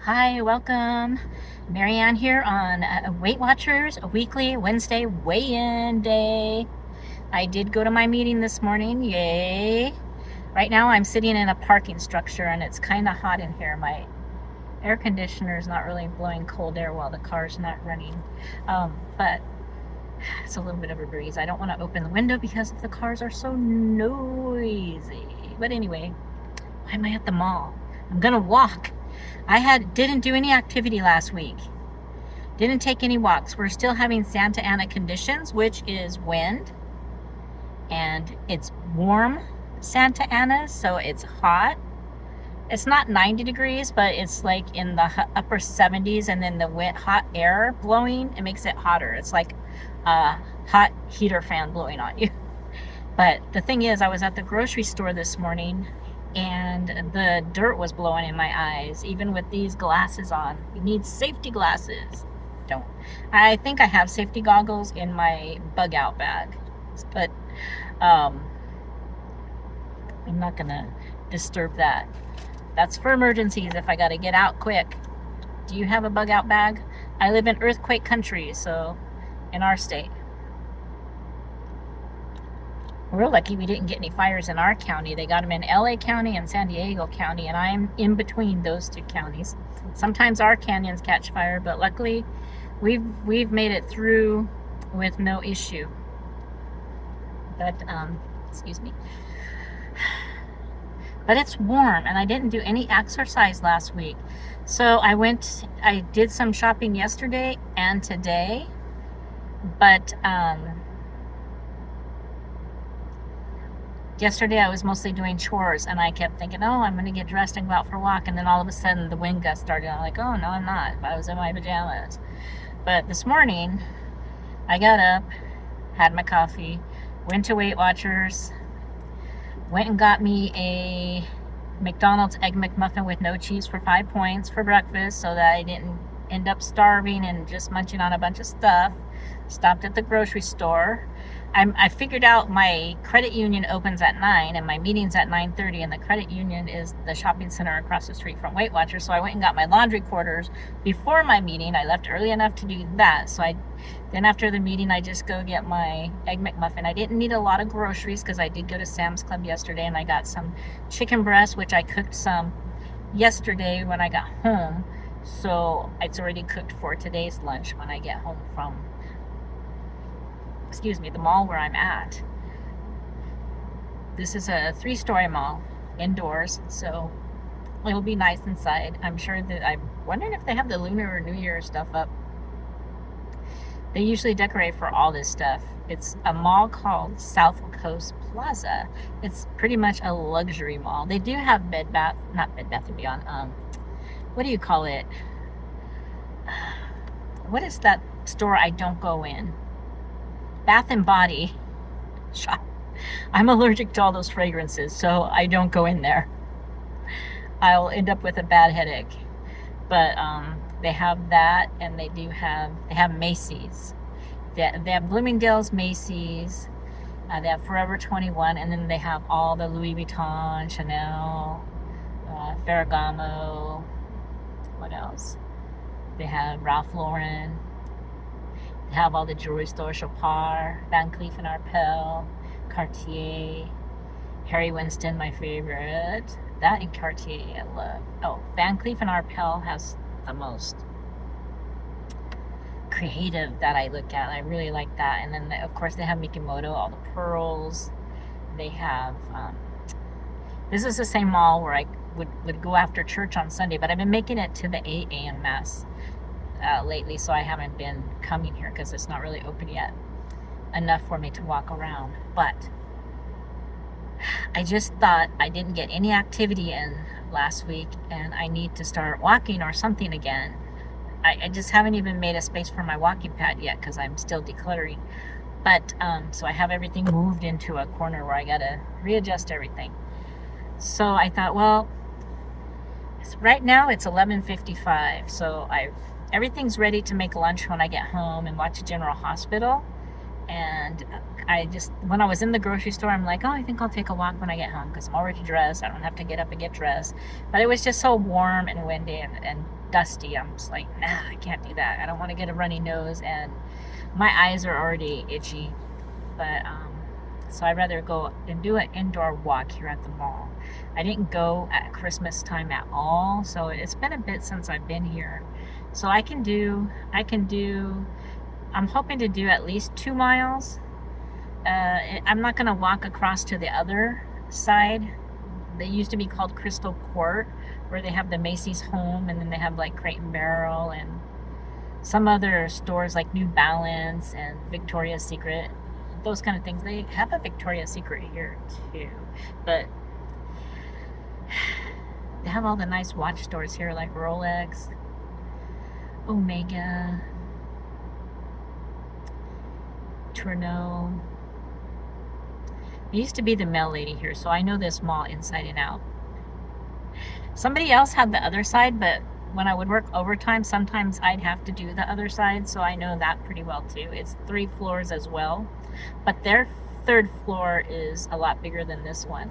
Hi, welcome. Marianne here on Weight Watchers, a weekly Wednesday weigh-in day. I did go to my meeting this morning, yay. Right now I'm sitting in a parking structure and it's kind of hot in here. My air conditioner is not really blowing cold air while the car's not running. But it's a little bit of a breeze. I don't want to open the window because the cars are so noisy. But anyway, why am I at the mall? I'm gonna walk. Didn't do any activity last week. Didn't take any walks. We're still having Santa Ana conditions, which is wind, and it's warm Santa Ana, so it's hot. It's not 90 degrees, but it's like in the upper 70s, and then the hot air blowing, it makes it hotter. It's like a hot heater fan blowing on you. But the thing is, I was at the grocery store this morning and the dirt was blowing in my eyes, even with these glasses on. You need safety glasses. Don't. I think I have safety goggles in my bug out bag, but I'm not gonna disturb that. That's for emergencies if I gotta get out quick. Do you have a bug out bag? I live in earthquake country, so in our state. We're lucky we didn't get any fires in our county. They got them in LA County and San Diego County, and I'm in between those two counties. Sometimes our canyons catch fire, but luckily we've made it through with no issue. But excuse me. But it's warm, and I didn't do any exercise last week. So I did some shopping yesterday and today, but yesterday I was mostly doing chores, and I kept thinking, oh, I'm going to get dressed and go out for a walk, and then all of a sudden the wind gust started. I'm like, oh, no, I'm not. I was in my pajamas. But this morning, I got up, had my coffee, went to Weight Watchers, went and got me a McDonald's Egg McMuffin with no cheese for 5 points for breakfast so that I didn't end up starving and just munching on a bunch of stuff. Stopped at the grocery store. I figured out my credit union opens at 9 and my meeting's at 9:30, and the credit union is the shopping center across the street from Weight Watchers. So I went and got my laundry quarters before my meeting. I left early enough to do that. Then after the meeting, I just go get my Egg McMuffin. I didn't need a lot of groceries because I did go to Sam's Club yesterday, and I got some chicken breast, which I cooked some yesterday when I got home. So it's already cooked for today's lunch when I get home from the mall where I'm at. This is a 3-story mall indoors, so it'll be nice inside. I'm wondering if they have the Lunar or New Year stuff up. They usually decorate for all this stuff. It's a mall called South Coast Plaza. It's pretty much a luxury mall. They do have not Bed Bath & Beyond. What do you call it? What is that store I don't go in? Bath and Body shop. I'm allergic to all those fragrances, so I don't go in there. I'll end up with a bad headache. But they have that, and they have Macy's. They have Bloomingdale's, Macy's. They have Forever 21, and then they have all the Louis Vuitton, Chanel, Ferragamo. What else? They have Ralph Lauren. They have all the jewelry stores: Chopard, Van Cleef & Arpels, Cartier, Harry Winston, my favorite. That and Cartier I love. Oh, Van Cleef & Arpels has the most creative that I look at. I really like that. And then, of course, they have Mikimoto, all the pearls. They have, this is the same mall where I would go after church on Sunday, but I've been making it to the 8 a.m. Mass lately, so I haven't been coming here because it's not really open yet enough for me to walk around. But I just thought I didn't get any activity in last week, and I need to start walking or something again. I just haven't even made a space for my walking pad yet because I'm still decluttering. But so I have everything moved into a corner where I gotta readjust everything. So I thought, well, right now it's 11:55, so everything's ready to make lunch when I get home and watch General Hospital. And when I was in the grocery store, I'm like, oh, I think I'll take a walk when I get home because I'm already dressed. I don't have to get up and get dressed. But it was just so warm and windy and dusty. I'm just like, nah, I can't do that. I don't want to get a runny nose, and my eyes are already itchy. But so I'd rather go and do an indoor walk here at the mall. I didn't go at Christmas time at all, so it's been a bit since I've been here. So I'm hoping to do at least 2 miles. I'm not going to walk across to the other side. They used to be called Crystal Court, where they have the Macy's home, and then they have like Crate and Barrel and some other stores like New Balance and Victoria's Secret, those kind of things. They have a Victoria's Secret here too, but they have all the nice watch stores here like Rolex, Omega, Tourneau. I used to be the mail lady here, so I know this mall inside and out. Somebody else had the other side, but when I would work overtime, sometimes I'd have to do the other side, so I know that pretty well too. It's 3 floors as well, but their 3rd floor is a lot bigger than this one.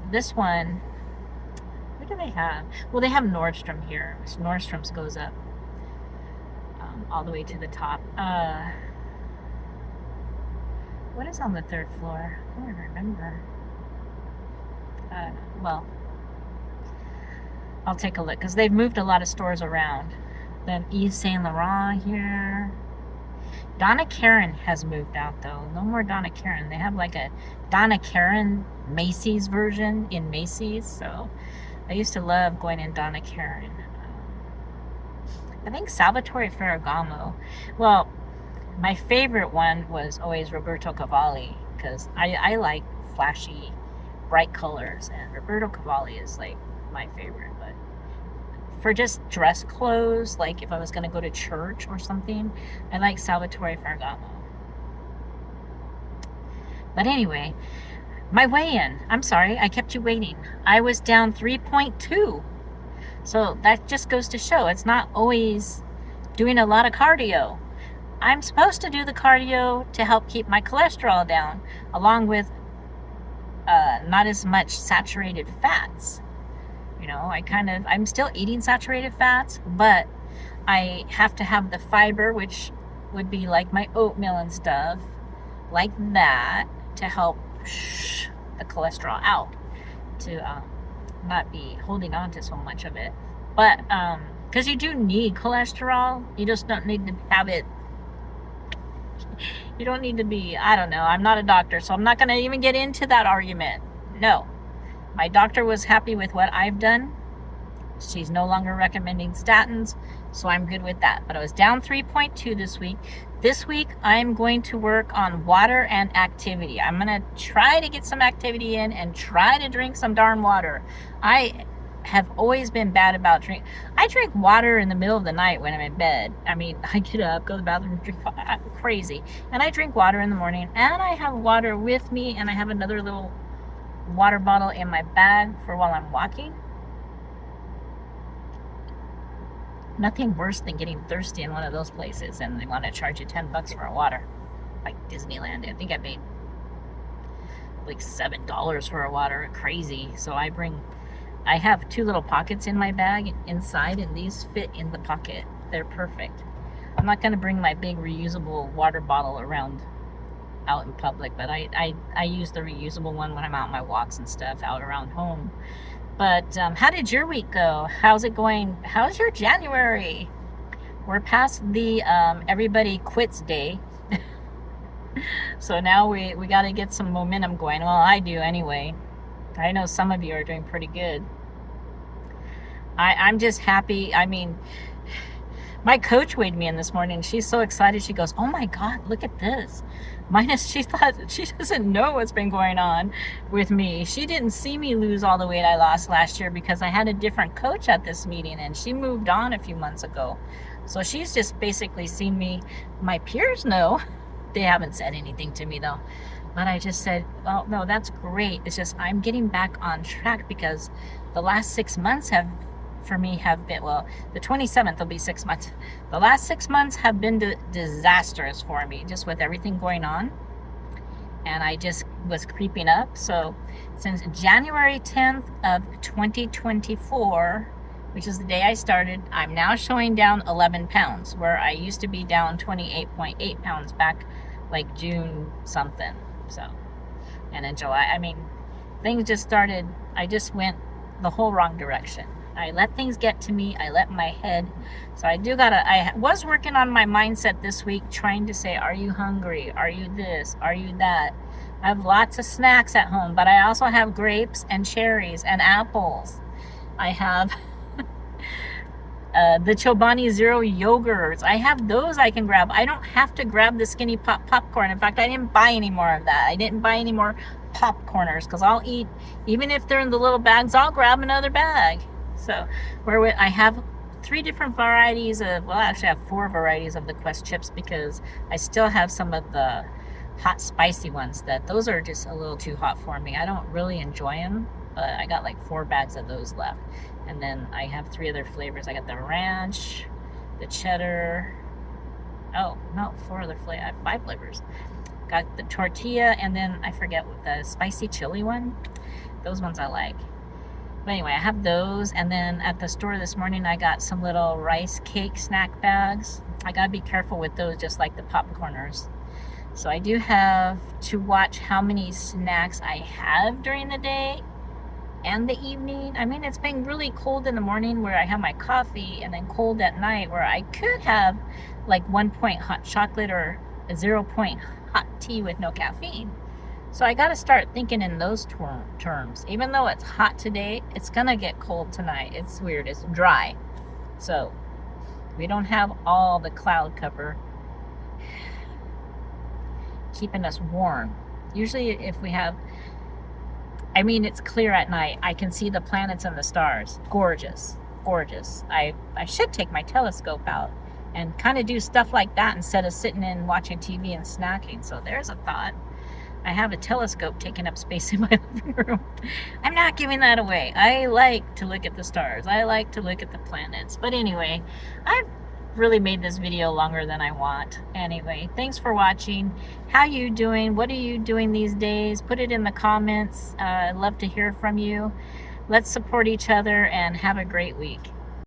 This one, what do they have? Well, they have Nordstrom here. Nordstrom's goes up all the way to the top. What is on the 3rd floor? I don't even remember. Well, I'll take a look because they've moved a lot of stores around. Then Yves Saint Laurent here. Donna Karan has moved out though. No more Donna Karan. They have like a Donna Karan Macy's version in Macy's. So I used to love going in Donna Karan. I think Salvatore Ferragamo. Well, my favorite one was always Roberto Cavalli because I like flashy, bright colors, and Roberto Cavalli is like my favorite. But for just dress clothes, like if I was going to go to church or something, I like Salvatore Ferragamo. But anyway, my weigh-in. I'm sorry, I kept you waiting. I was down 3.2. So that just goes to show it's not always doing a lot of cardio. I'm supposed to do the cardio to help keep my cholesterol down, along with not as much saturated fats. You know, I'm still eating saturated fats, but I have to have the fiber, which would be like my oatmeal and stuff, like that, to help the cholesterol out, to not be holding on to so much of it. But because you do need cholesterol, you just don't need to have it. You don't need to be, I don't know, I'm not a doctor, so I'm not going to even get into that argument. No. My doctor was happy with what I've done. She's no longer recommending statins, so I'm good with that. But I was down 3.2 this week. This week, I'm going to work on water and activity. I'm going to try to get some activity in and try to drink some darn water. I have always been bad about drink. I drink water in the middle of the night when I'm in bed. I mean, I get up, go to the bathroom, drink crazy. And I drink water in the morning, and I have water with me, and I have another little water bottle in my bag for while I'm walking. Nothing worse than getting thirsty in one of those places and they want to charge you $10 for a water. Like Disneyland. I think I paid like $7 for a water. Crazy. So I have 2 little pockets in my bag inside, and these fit in the pocket. They're perfect. I'm not going to bring my big reusable water bottle around out in public, but I use the reusable one when I'm out on my walks and stuff out around home. But how did your week go? How's it going? How's your January? We're past the everybody quits day. So now we got to get some momentum going. Well, I do anyway. I know some of you are doing pretty good. I'm just happy. I mean, my coach weighed me in this morning. She's so excited. She goes, "Oh my God, look at this." She thought, she doesn't know what's been going on with me. She didn't see me lose all the weight I lost last year because I had a different coach at this meeting, and she moved on a few months ago. So she's just basically seen me. My peers know. They haven't said anything to me though. But I just said, well, no, that's great. It's just I'm getting back on track because the last 6 months have for me have been, well, the 27th will be 6 months. The last 6 months have been disastrous for me, just with everything going on. And I just was creeping up. So since January 10th of 2024, which is the day I started, I'm now showing down 11 pounds, where I used to be down 28.8 pounds back like June something. So, and in July, I mean, things just started, I just went the whole wrong direction. I let things get to me. I let my head. So I was working on my mindset this week, trying to say, are you hungry? Are you this? Are you that? I have lots of snacks at home, but I also have grapes and cherries and apples. I have the Chobani Zero yogurts. I have those I can grab. I don't have to grab the Skinny Pop popcorn. In fact, I didn't buy any more of that. I didn't buy any more popcorners because I'll eat, even if they're in the little bags, I'll grab another bag. So I have 3 different varieties of, well, actually I have 4 varieties of the Quest chips, because I still have some of the hot spicy ones that those are just a little too hot for me. I don't really enjoy them, but I got like 4 bags of those left. And then I have 3 other flavors. I got the ranch, the cheddar. Oh, no, 4 other flavors. I have 5 flavors. Got the tortilla, and then I forget what the spicy chili one. Those ones I like. But anyway, I have those. And then at the store this morning, I got some little rice cake snack bags. I gotta be careful with those, just like the popcorners. So I do have to watch how many snacks I have during the day and the evening. I mean, it's been really cold in the morning where I have my coffee, and then cold at night where I could have like 1 point hot chocolate or a 0 point hot tea with no caffeine. So I got to start thinking in those terms. Even though it's hot today, it's going to get cold tonight. It's weird. It's dry. So we don't have all the cloud cover keeping us warm. Usually if we have, I mean, it's clear at night. I can see the planets and the stars. Gorgeous. Gorgeous. I should take my telescope out and kind of do stuff like that instead of sitting and watching TV and snacking. So there's a thought. I have a telescope taking up space in my living room. I'm not giving that away. I like to look at the stars. I like to look at the planets. But anyway, I've really made this video longer than I want. Anyway, thanks for watching. How you doing? What are you doing these days? Put it in the comments. I'd love to hear from you. Let's support each other and have a great week.